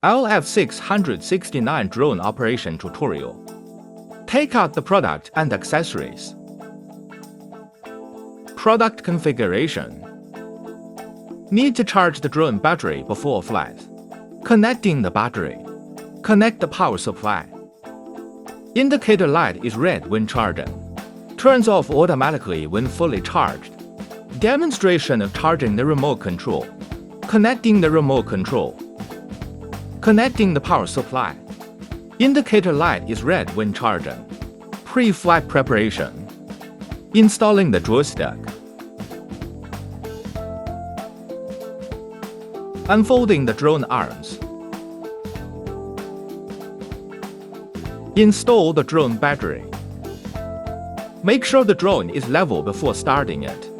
LF669 drone operation tutorial. Take out the product and accessories. Product configuration. Need to charge the drone battery before flight. Connecting the battery. Connect the power supply. Indicator light is red when charging. Turns off automatically when fully charged. Demonstration of charging the remote control. Connecting the remote control. Connecting the power supply. Indicator light is red when charging. Pre-flight preparation. Installing the joystick. Unfolding the drone arms. Install the drone battery. Make sure the drone is level before starting it.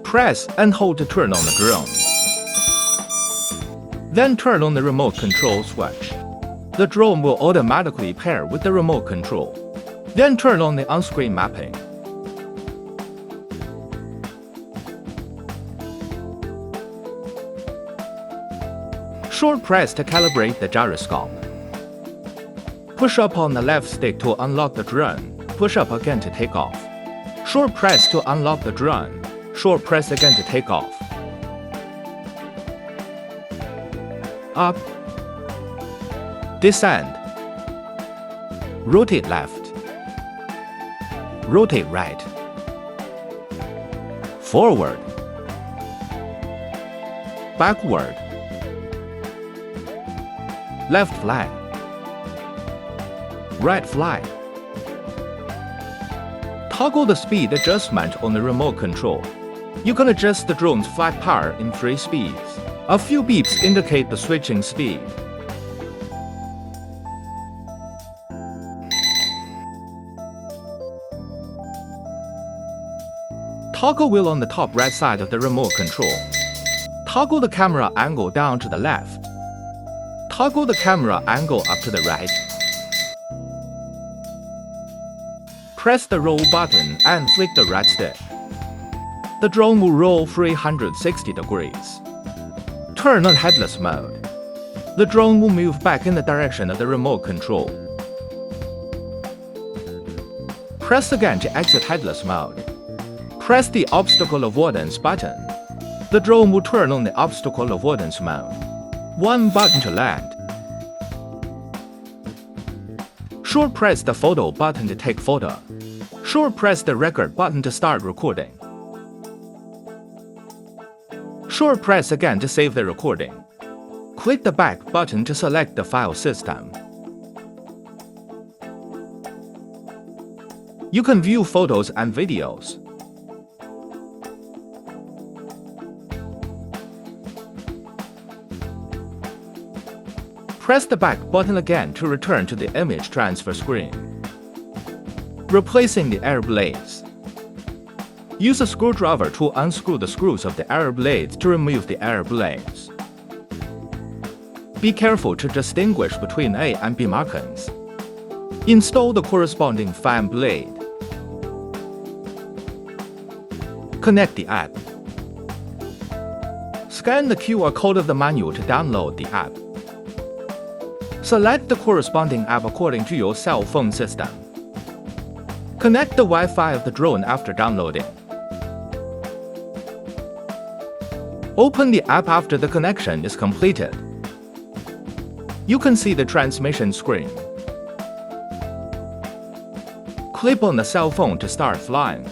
Press and hold to turn on the drone. Then turn on the remote control switch. The drone will automatically pair with the remote control. Then turn on the on-screen mapping. Short press to calibrate the gyroscope. Push up on the left stick to unlock the drone. Push up again to take off. Short press to unlock the drone. Short press again to take off. Up. Descend. Rotate left. Rotate right. Forward. Backward. Left flag. Right flag. Toggle the speed adjustment on the remote control. You can adjust the drone's flight power in 3 speeds. A few beeps indicate the switching speed. Toggle wheel on the top right side of the remote control. Toggle the camera angle down to the left. Toggle the camera angle up to the right. Press the roll button and flick the right stick. The drone will roll 360 degrees. Turn on headless mode. The drone will move back in the direction of the remote control. Press again to exit headless mode. Press the obstacle avoidance button. The drone will turn on the obstacle avoidance mode. 1 button to land. Short press the photo button to take photo. Short press the record button to start recording. Short press again to save the recording. Click the back button to select the file system. You can view photos and videos. Press the back button again to return to the image transfer screen. Replacing the air blades. Use a screwdriver to unscrew the screws of the air blades to remove the air blades. Be careful to distinguish between A and B markings. Install the corresponding fan blade. Connect the app. Scan the QR code of the manual to download the app. Select the corresponding app according to your cell phone system. Connect the Wi-Fi of the drone after downloading. Open the app after the connection is completed. You can see the transmission screen. Clip on the cell phone to start flying.